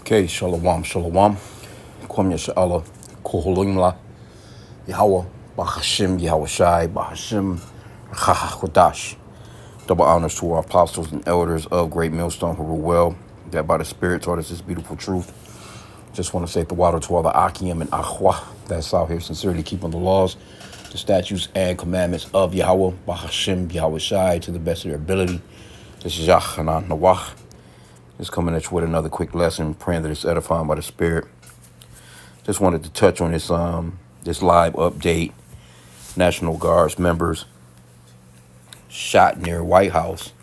Okay, shalom, shalom. Kwam Yasha'Allah, Koholimla, Yahweh, Bahashim, Yahweh Shai, Bahashim, Chachachodash. Double honors to our apostles and elders of Great Millstone who rule well, that by the Spirit taught us this beautiful truth. Just want to say the water to all the H.I.M and Ahwa that's out here sincerely keeping the laws, the statutes, and commandments of Yahweh, Bahashim, Yahweh Shai, to the best of their ability. This is Yahana Nawah. Just coming at you with another quick lesson, praying that it's edifying by the Spirit. Just wanted to touch on this live update. National Guards members shot near White House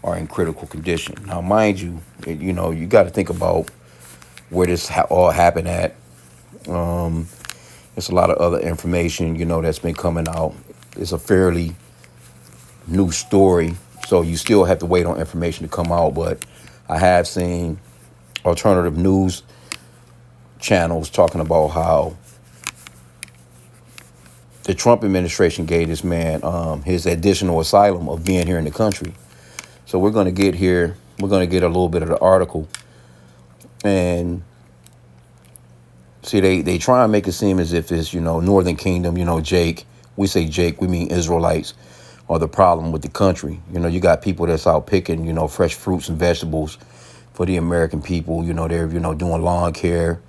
are in critical condition. Now, mind you, you got to think about where this all happened at. There's a lot of other information, that's been coming out. It's a fairly new story, so you still have to wait on information to come out. But I have seen alternative news channels talking about how the Trump administration gave this man his additional asylum of being here in the country. So we're going to get here. We're going to get a little bit of the article. And see, they try and make it seem as if it's, Northern Kingdom, Jake. We say Jake, we mean Israelites are the problem with the country. You got people that's out picking, fresh fruits and vegetables for the American people. They're, doing lawn care,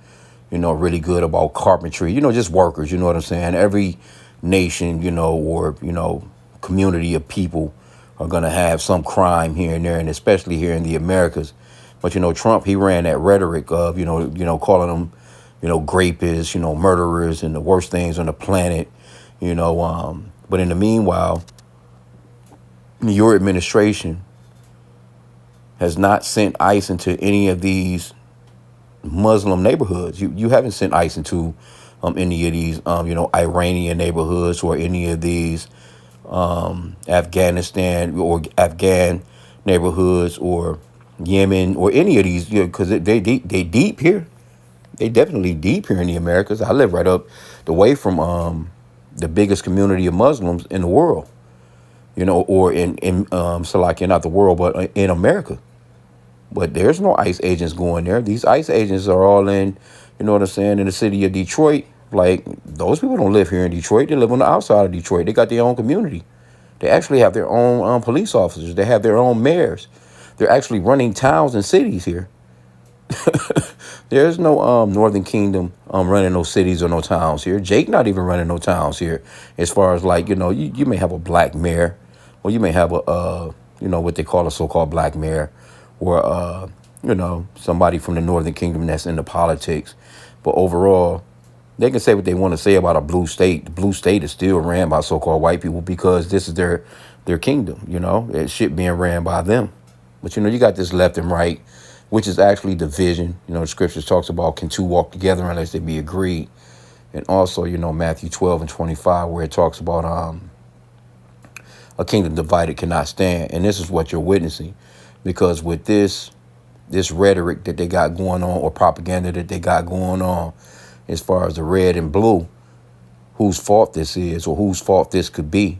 really good about carpentry, just workers, you know what I'm saying? Every nation, or, community of people are going to have some crime here and there, and especially here in the Americas. But, Trump, he ran that rhetoric of, calling them, grapists, murderers and the worst things on the planet, but in the meanwhile, your administration has not sent ICE into any of these Muslim neighborhoods. You haven't sent ICE into any of these, Iranian neighborhoods or any of these Afghanistan or Afghan neighborhoods or Yemen or any of these, because they deep here. They definitely deep here in the Americas. I live right up the way from the biggest community of Muslims in the world, or in Salakia, not the world, but in America. But there's no ICE agents going there. These ICE agents are all in, in the city of Detroit. Like, those people don't live here in Detroit. They live on the outside of Detroit. They got their own community. They actually have their own police officers. They have their own mayors. They're actually running towns and cities here. There's no Northern Kingdom running no cities or no towns here. Jake not even running no towns here. As far as like, you may have a black mayor, or you may have a, what they call a so-called black mayor, or, somebody from the Northern Kingdom that's into politics. But overall, they can say what they want to say about a blue state. The blue state is still ran by so-called white people because this is their kingdom, It shit being ran by them. But, you got this left and right, which is actually division. The scriptures talks about can two walk together unless they be agreed. And also, Matthew 12 and 25, where it talks about a kingdom divided cannot stand. And this is what you're witnessing. Because with this rhetoric that they got going on, or propaganda that they got going on, as far as the red and blue, whose fault this is or whose fault this could be,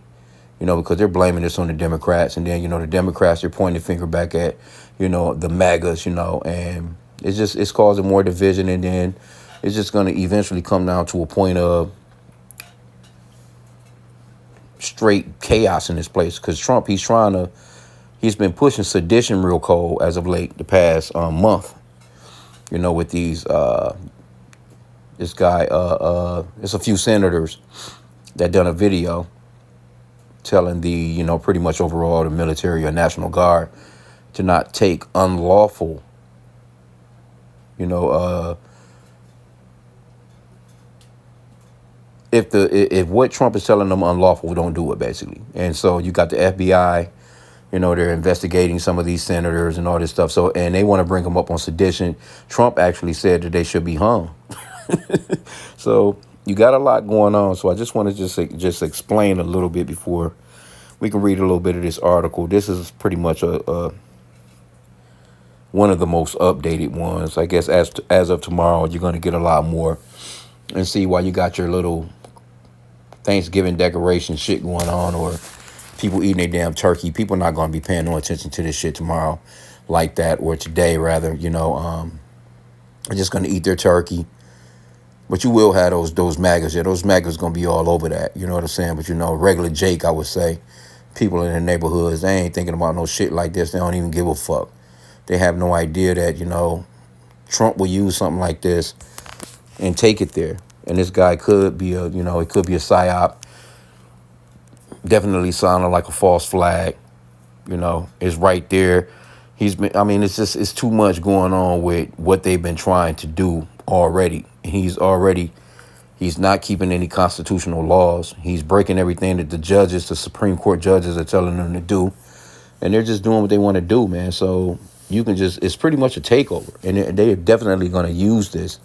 because they're blaming this on the Democrats. And then, the Democrats, they're pointing the finger back at, the MAGAs, and it's causing more division. And then it's just going to eventually come down to a point of straight chaos in this place. Because Trump, he's been pushing sedition real cold as of late, the past month, with these, this guy, it's a few senators that done a video telling the, pretty much overall the military or National Guard to not take unlawful, if what Trump is telling them unlawful, don't do it, basically. And so you got the FBI, they're investigating some of these senators and all this stuff. So, and they want to bring them up on sedition. Trump actually said that they should be hung. So you got a lot going on. So I just want to just explain a little bit before we can read a little bit of this article. This is pretty much one of the most updated ones. I guess as of tomorrow, you're going to get a lot more and see why you got your little Thanksgiving decoration shit going on, or people eating their damn turkey. People not going to be paying no attention to this shit tomorrow like that, or today rather, are just going to eat their turkey. But you will have those MAGAs. Yeah, those MAGAs going to be all over that. You know what I'm saying? But, regular Jake, I would say, people in the neighborhoods, they ain't thinking about no shit like this. They don't even give a fuck. They have no idea that, Trump will use something like this and take it there. And this guy could be it could be a psyop. Definitely sounding like a false flag. It's right there. It's too much going on with what they've been trying to do already. He's not keeping any constitutional laws. He's breaking everything that the Supreme Court judges are telling them to do. And they're just doing what they want to do, man. So it's pretty much a takeover. And they're definitely going to use this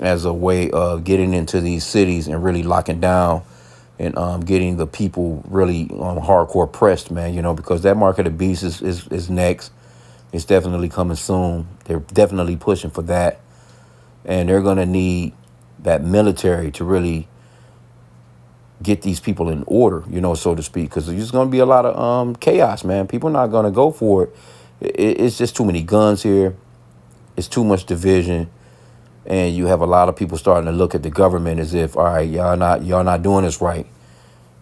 as a way of getting into these cities and really locking down and getting the people really hardcore pressed, man, because that market of beast is next. It's definitely coming soon. They're definitely pushing for that. And they're going to need that military to really get these people in order, so to speak, because there's going to be a lot of chaos, man. People are not going to go for it. It's just too many guns here. It's too much division. And you have a lot of people starting to look at the government as if, all right, y'all not doing this right,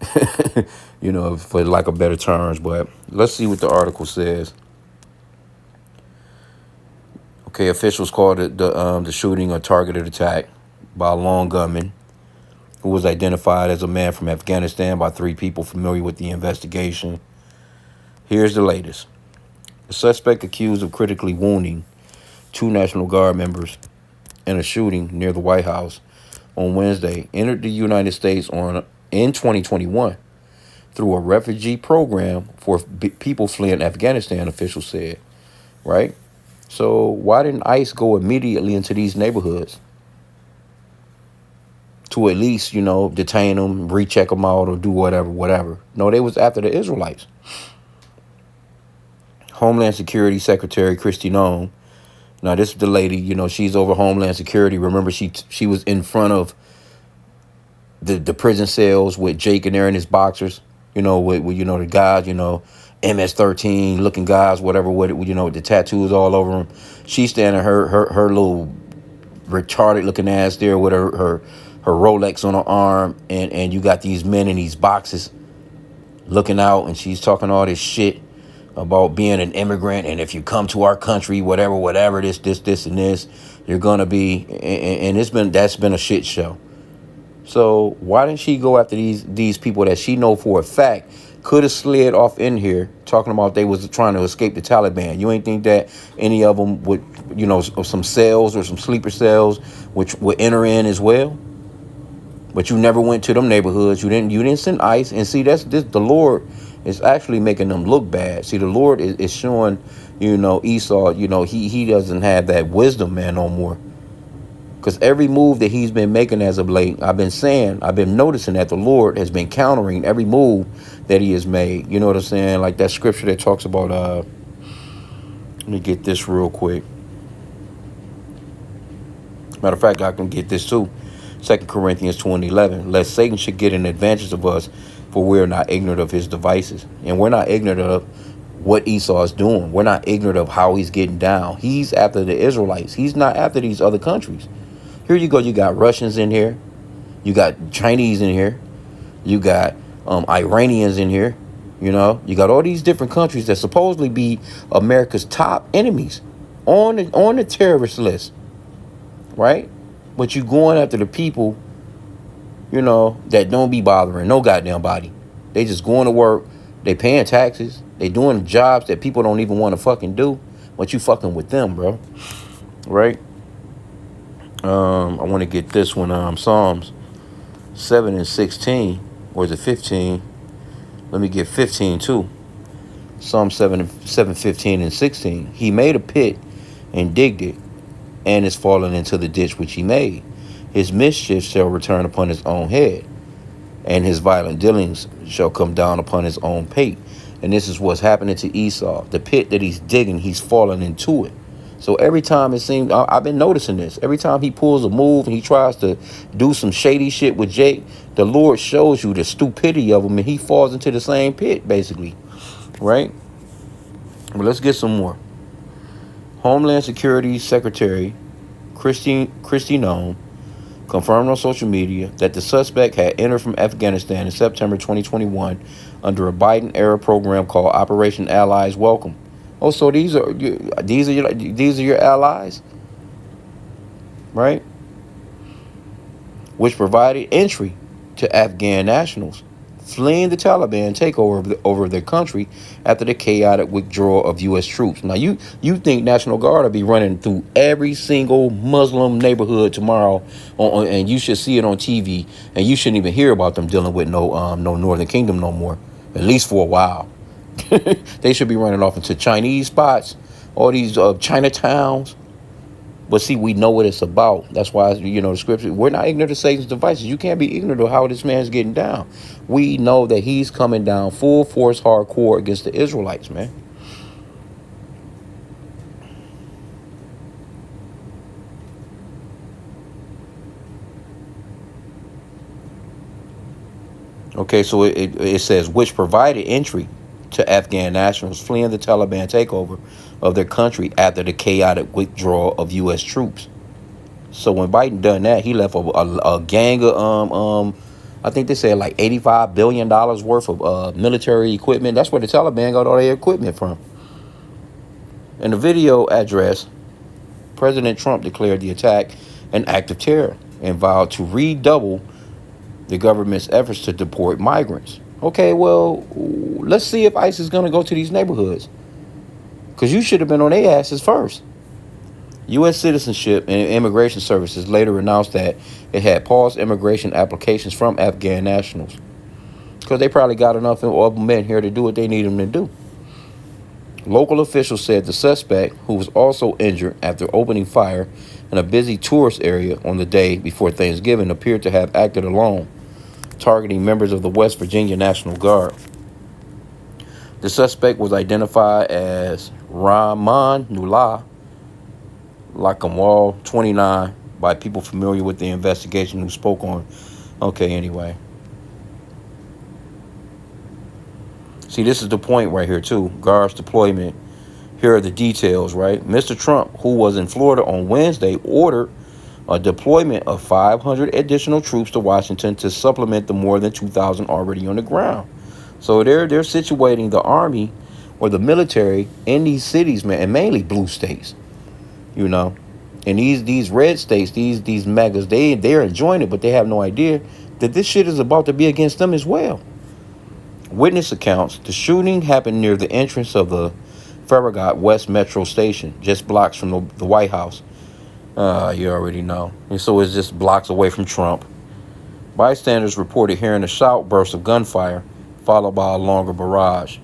for lack of better terms. But let's see what the article says. Okay, officials called it the shooting a targeted attack by a lone gunman who was identified as a man from Afghanistan by 3 people familiar with the investigation. Here's the latest. The suspect accused of critically wounding 2 National Guard members in a shooting near the White House on Wednesday entered the United States in 2021 through a refugee program for people fleeing Afghanistan, officials said, right? So why didn't ICE go immediately into these neighborhoods to at least, detain them, recheck them out, or do whatever? No, they was after the Israelites. Homeland Security Secretary Kristi Noem. Now, this is the lady, she's over Homeland Security. Remember, she was in front of the prison cells with Jake and there in his boxers, with the guys, MS-13 looking guys, whatever, with the tattoos all over them. She's standing her little retarded looking ass there with her Rolex on her arm. And you got these men in these boxes looking out, and she's talking all this shit about being an immigrant, and if you come to our country, whatever, this, and this, you're gonna be, and that's been a shit show. So why didn't she go after these people that she know for a fact could have slid off in here talking about they was trying to escape the Taliban? You ain't think that any of them would, some cells or some sleeper cells which would enter in as well? But you never went to them neighborhoods. You didn't send ICE. And see, the Lord is actually making them look bad. See, the Lord is showing, Esau, he doesn't have that wisdom, man, no more. Because every move that he's been making as of late, I've been noticing that the Lord has been countering every move that he has made. You know what I'm saying? Like that scripture that talks about, let me get this real quick. Matter of fact, I can get this too. 2 Corinthians 2:11, lest Satan should get an advantage of us, for we are not ignorant of his devices. And we're not ignorant of what Esau is doing. We're not ignorant of how he's getting down. He's after the Israelites. He's not after these other countries. Here you go. You got Russians in here. You got Chinese in here. You got Iranians in here. You got all these different countries that supposedly be America's top enemies on the terrorist list, right? But you going after the people, that don't be bothering no goddamn body. They just going to work. They paying taxes. They doing jobs that people don't even want to fucking do. But you fucking with them, bro. Right? I want to get this one. Psalms 7 and 16. Or is it 15? Let me get 15 too. Psalm 7, 15 and 16. He made a pit and digged it, and is fallen into the ditch which he made. His mischief shall return upon his own head, and his violent dealings shall come down upon his own pate. And this is what's happening to Esau. The pit that he's digging, he's falling into it. So every time it seems, I've been noticing this, every time he pulls a move and he tries to do some shady shit with Jake, the Lord shows you the stupidity of him, and he falls into the same pit, basically. Right? But let's get some more. Homeland Security Secretary Christy Nome, confirmed on social media that the suspect had entered from Afghanistan in September 2021 under a Biden-era program called Operation Allies Welcome. Oh, so these are your allies, right? Which provided entry to Afghan nationals fleeing the Taliban takeover over their country after the chaotic withdrawal of U.S. troops. Now, you think National Guard will be running through every single Muslim neighborhood tomorrow, and you should see it on TV, and you shouldn't even hear about them dealing with no Northern Kingdom no more, at least for a while. They should be running off into Chinese spots, all these Chinatowns. But see, we know what it's about. That's why, the scripture, we're not ignorant of Satan's devices. You can't be ignorant of how this man's getting down. We know that he's coming down full force, hardcore against the Israelites, man. Okay, so it says, which provided entry to Afghan nationals fleeing the Taliban takeover of their country after the chaotic withdrawal of U.S. troops. So when Biden done that, he left a gang of I think they said like $85 billion worth of military equipment. That's where the Taliban got all their equipment from. In the video address, President Trump declared the attack an act of terror and vowed to redouble the government's efforts to deport migrants. Okay, well, let's see if ICE is going to go to these neighborhoods, because you should have been on their asses first. U.S. Citizenship and Immigration Services later announced that it had paused immigration applications from Afghan nationals because they probably got enough of them in here to do what they need them to do. Local officials said the suspect, who was also injured after opening fire in a busy tourist area on the day before Thanksgiving, appeared to have acted alone, targeting members of the West Virginia National Guard. The suspect was identified as Rahman Nullah Lakamwal, 29, by people familiar with the investigation who spoke on. Okay, anyway. See, this is the point right here, too. Guards deployment. Here are the details, right? Mr. Trump, who was in Florida on Wednesday, ordered a deployment of 500 additional troops to Washington to supplement the more than 2,000 already on the ground. So they're situating the army or the military in these cities, man, and mainly blue states. And these red states, these megas, they're enjoying it, but they have no idea that this shit is about to be against them as well. Witness accounts: the shooting happened near the entrance of the Farragut West Metro Station, just blocks from the White House. You already know. And so it's just blocks away from Trump. Bystanders reported hearing a burst of gunfire, followed by a longer barrage.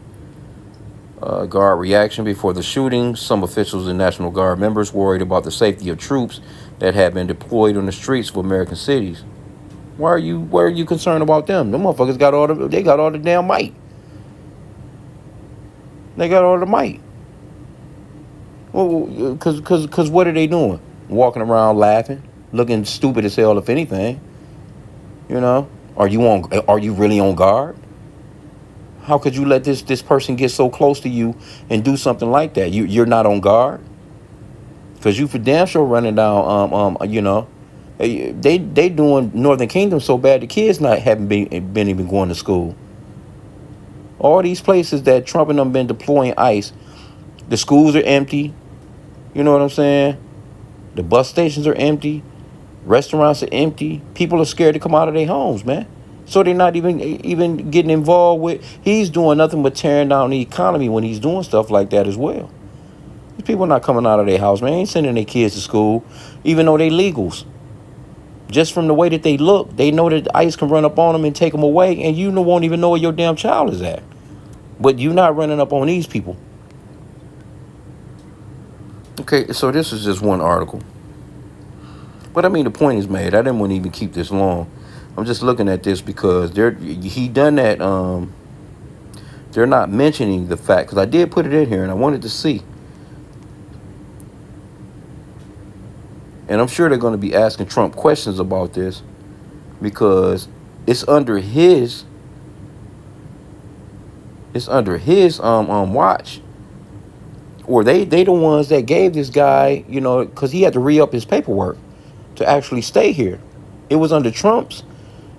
Guard reaction before the shooting. Some officials and National Guard members worried about the safety of troops that had been deployed on the streets of American cities. Why are you concerned about them? Them motherfuckers got all the damn might. They got all the might. Well, cause what are they doing? Walking around laughing, looking stupid as hell, if anything. Are you really on guard? How could you let this person get so close to you and do something like that? You're not on guard, because you for damn sure running down. They doing Northern Kingdom so bad the kids haven't been even going to school. All these places that Trump and them been deploying ICE, the schools are empty. You know what I'm saying? The bus stations are empty. Restaurants are empty. People are scared to come out of their homes, man. So they're not even getting involved with. He's doing nothing but tearing down the economy when he's doing stuff like that as well. These people are not coming out of their house, man. They ain't sending their kids to school, even though they legals. Just from the way that they look, they know that ICE can run up on them and take them away, and you won't even know where your damn child is at. But you're not running up on these people. Okay, so this is just one article. But I mean, the point is made. I didn't want to even keep this long. I'm just looking at this because he done that. They're not mentioning the fact, because I did put it in here and I wanted to see. And I'm sure they're going to be asking Trump questions about this, because it's under his watch or they the ones that gave this guy, because he had to re-up his paperwork to actually stay here. It was under Trump's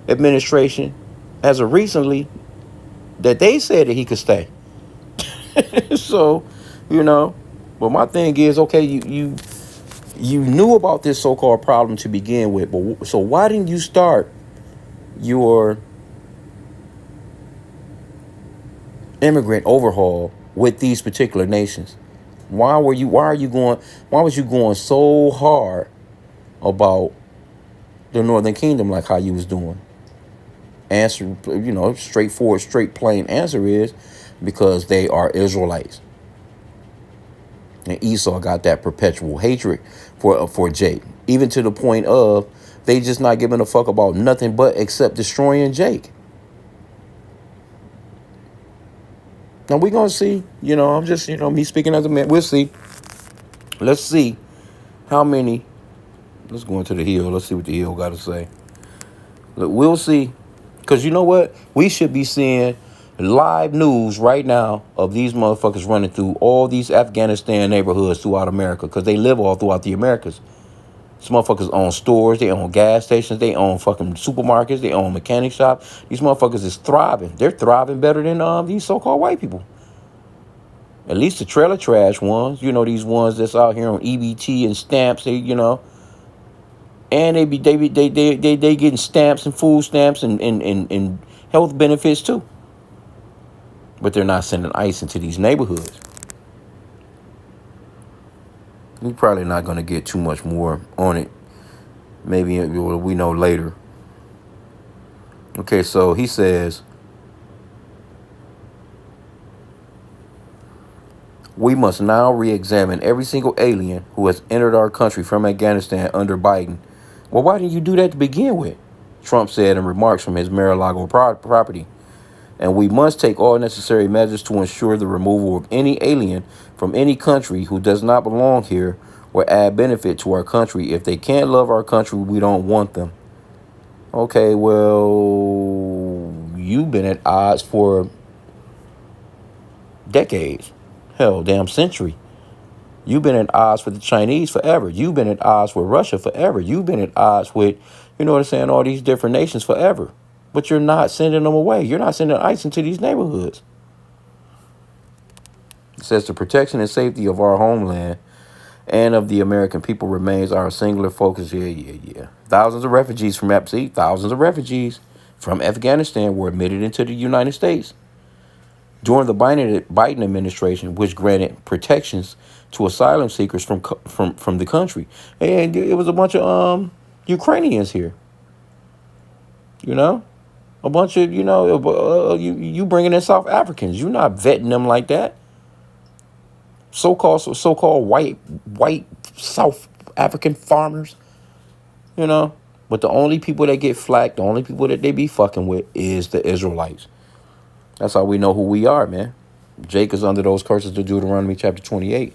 administration, as of recently, that they said that he could stay. So, you know, but my thing is, okay, you knew about this so-called problem to begin with, but so why didn't you start your immigrant overhaul with these particular nations? Why was you going so hard about the Northern Kingdom like how you was doing? Answer, straightforward, straight, plain answer is because they are Israelites. And Esau got that perpetual hatred for Jake, even to the point of they just not giving a fuck about nothing but except destroying Jake. Now we're gonna see. I'm just me speaking as a man. We'll see. Let's see how many. Let's go into the Hill. Let's see what the Hill got to say. Look, we'll see. Because you know what? We should be seeing live news right now of these motherfuckers running through all these Afghanistan neighborhoods throughout America. Because they live all throughout the Americas. These motherfuckers own stores. They own gas stations. They own fucking supermarkets. They own mechanic shops. These motherfuckers is thriving. They're thriving better than these so-called white people. At least the trailer trash ones. These ones that's out here on EBT and stamps. And they getting stamps and food stamps and health benefits too. But they're not sending ICE into these neighborhoods. We're probably not going to get too much more on it. Maybe we know later. Okay, so he says, we must now re-examine every single alien who has entered our country from Afghanistan under Biden. Well, why didn't you do that to begin with? Trump said in remarks from his Mar-a-Lago property. And we must take all necessary measures to ensure the removal of any alien from any country who does not belong here or add benefit to our country. If they can't love our country, we don't want them. Okay, well, you've been at odds for decades. Hell, damn century. You've been at odds with the Chinese forever. You've been at odds with Russia forever. You've been at odds with, all these different nations forever. But you're not sending them away. You're not sending ICE into these neighborhoods. It says the protection and safety of our homeland and of the American people remains our singular focus. Yeah. Thousands of refugees from Afghanistan were admitted into the United States during the Biden administration, which granted protections to asylum seekers from the country. And it was a bunch of Ukrainians here. A bunch of, you bringing in South Africans. You're not vetting them like that. So-called white South African farmers, But the only people that get flack, the only people that they be fucking with is the Israelites. That's how we know who we are, man. Jake is under those curses to Deuteronomy chapter 28.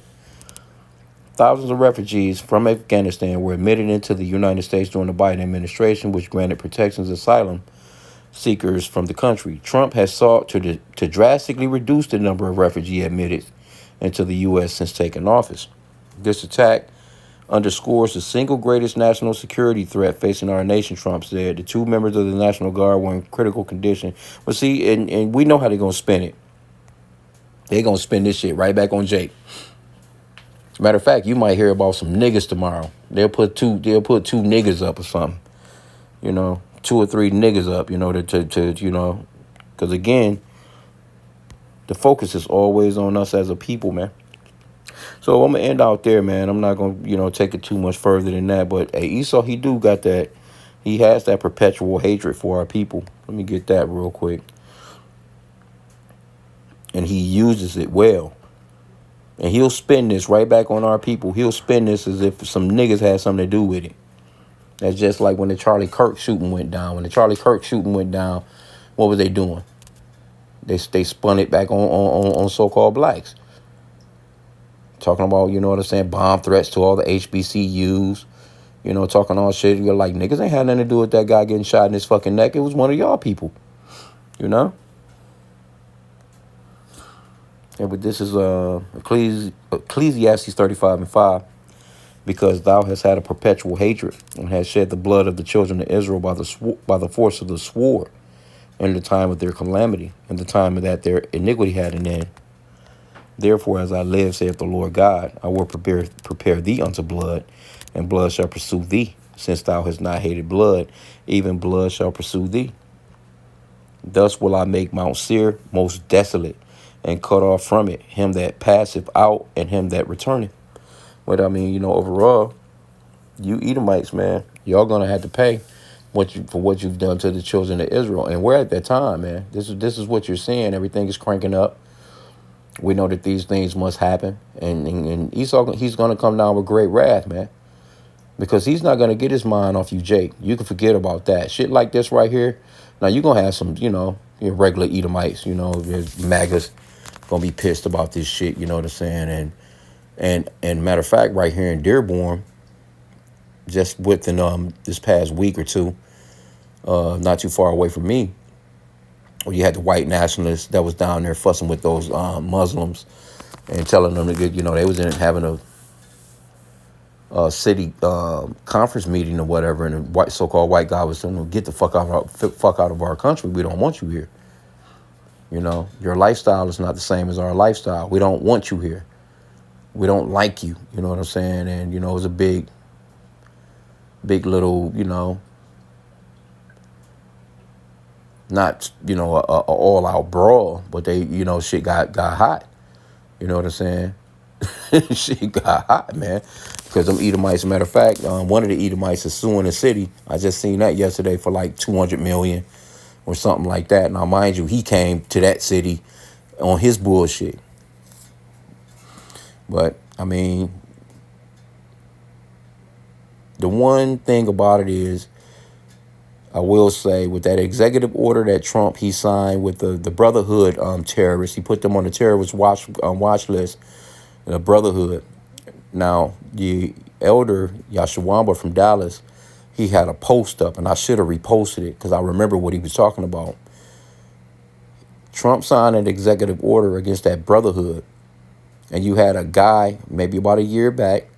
Thousands of refugees from Afghanistan were admitted into the United States during the Biden administration, which granted protections asylum seekers from the country. Trump has sought to drastically reduce the number of refugees admitted into the U.S. since taking office. This attack underscores the single greatest national security threat facing our nation, Trump said. The two members of the National Guard were in critical condition. But see, and we know how they're going to spin it. They're going to spin this shit right back on Jake. Matter of fact, you might hear about some niggas tomorrow. They'll put two niggas up or something. 2 or 3 niggas up, because again, the focus is always on us as a people, man. So I'm going to end out there, man. I'm not going to, take it too much further than that. But hey, Esau, he do got that. He has that perpetual hatred for our people. Let me get that real quick. And he uses it well. And he'll spin this right back on our people. He'll spin this as if some niggas had something to do with it. That's just like when the Charlie Kirk shooting went down. When the Charlie Kirk shooting went down, what were they doing? They spun it back on so-called blacks. Talking about, bomb threats to all the HBCUs. Talking all shit. You're like, niggas ain't had nothing to do with that guy getting shot in his fucking neck. It was one of y'all people. And but this is Ecclesiastes 35:5. Because thou hast had a perpetual hatred, and hast shed the blood of the children of Israel by the force of the sword, in the time of their calamity, in the time that their iniquity had an end. Therefore, as I live, saith the Lord God, I will prepare thee unto blood, and blood shall pursue thee. Since thou hast not hated blood, even blood shall pursue thee. Thus will I make Mount Seir most desolate, and cut off from it him that passeth out, and him that returneth. But I mean, overall, you Edomites, man, y'all gonna have to pay for what you've done to the children of Israel. And we're at that time, man. This is what you're seeing. Everything is cranking up. We know that these things must happen, and Esau, he's gonna come down with great wrath, man, because he's not gonna get his mind off you, Jake. You can forget about that shit like this right here. Now you're gonna have some, your regular Edomites, there's MAGAs gonna be pissed about this shit. You know what I'm saying? And matter of fact, right here in Dearborn, just within this past week or two, not too far away from me, where you had the white nationalists that was down there fussing with those Muslims and telling them to get, they was in having a city conference meeting or whatever, and the so-called white guy was telling them, get the fuck out of our country. We don't want you here. Your lifestyle is not the same as our lifestyle. We don't want you here. We don't like you. You know what I'm saying? And it was a big little, not, a all out brawl, but they, shit got hot. You know what I'm saying? Shit got hot, man. Because them Edomites, matter of fact, one of the Edomites is suing the city. I just seen that yesterday for like 200 million or something like that. Now, mind you, he came to that city on his bullshit. But I mean, the one thing about it is, I will say, with that executive order that Trump, he signed with the Brotherhood terrorists, he put them on the terrorist watch list, the Brotherhood. Now, the elder Yashawamba from Dallas, he had a post up, and I should have reposted it because I remember what he was talking about. Trump signed an executive order against that Brotherhood, and you had a guy, maybe about a year back,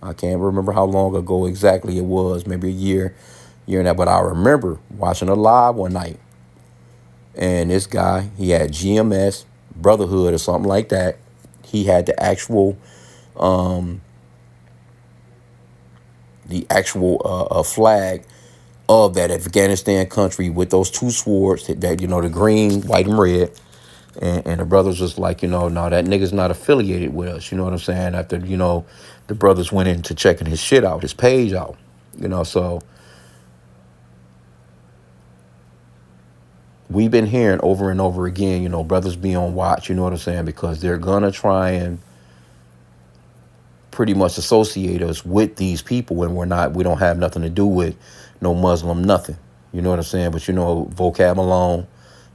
I can't remember how long ago exactly it was, maybe a year and that, but I remember watching a live one night, and this guy, he had GMS, Brotherhood or something like that. He had the actual flag of that Afghanistan country with those two swords that the green, white, and red. And the brothers was like, no, that nigga's not affiliated with us. You know what I'm saying? After, the brothers went into checking his shit out, his page out, so we've been hearing over and over again, brothers be on watch, you know what I'm saying? Because they're going to try and pretty much associate us with these people when we don't have nothing to do with no Muslim, nothing. You know what I'm saying? But, Vocab Malone,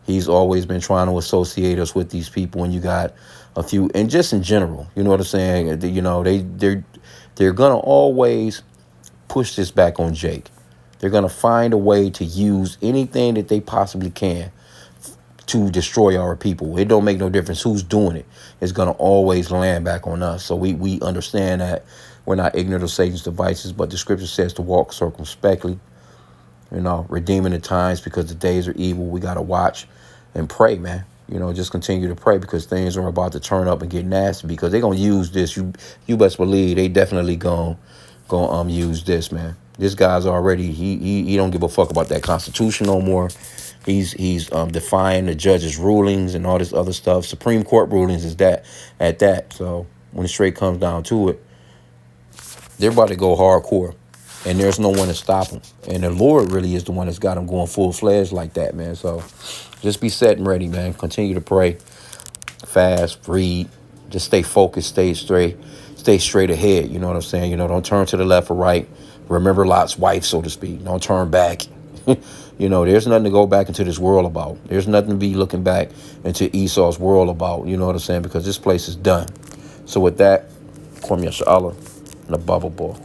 he's always been trying to associate us with these people, and you got a few, and just in general, you know what I'm saying? They're gonna always push this back on Jake. They're gonna find a way to use anything that they possibly can to destroy our people. It don't make no difference who's doing it. It's gonna always land back on us. So we understand that we're not ignorant of Satan's devices, but the scripture says to walk circumspectly, redeeming the times because the days are evil. We gotta watch and pray, man. Just continue to pray because things are about to turn up and get nasty because they're going to use this. You best believe they definitely going to use this, man. This guy's already, he don't give a fuck about that Constitution no more. He's defying the judge's rulings and all this other stuff. Supreme Court rulings is at that. So when it straight comes down to it, they're about to go hardcore. And there's no one to stop them. And the Lord really is the one that's got them going full-fledged like that, man. So just be set and ready, man. Continue to pray, fast, read. Just stay focused, stay straight ahead. You know what I'm saying? Don't turn to the left or right. Remember Lot's wife, so to speak. Don't turn back. There's nothing to go back into this world about. There's nothing to be looking back into Esau's world about. You know what I'm saying? Because this place is done. So with that, Kwame Yashala, and the Bubble Ball.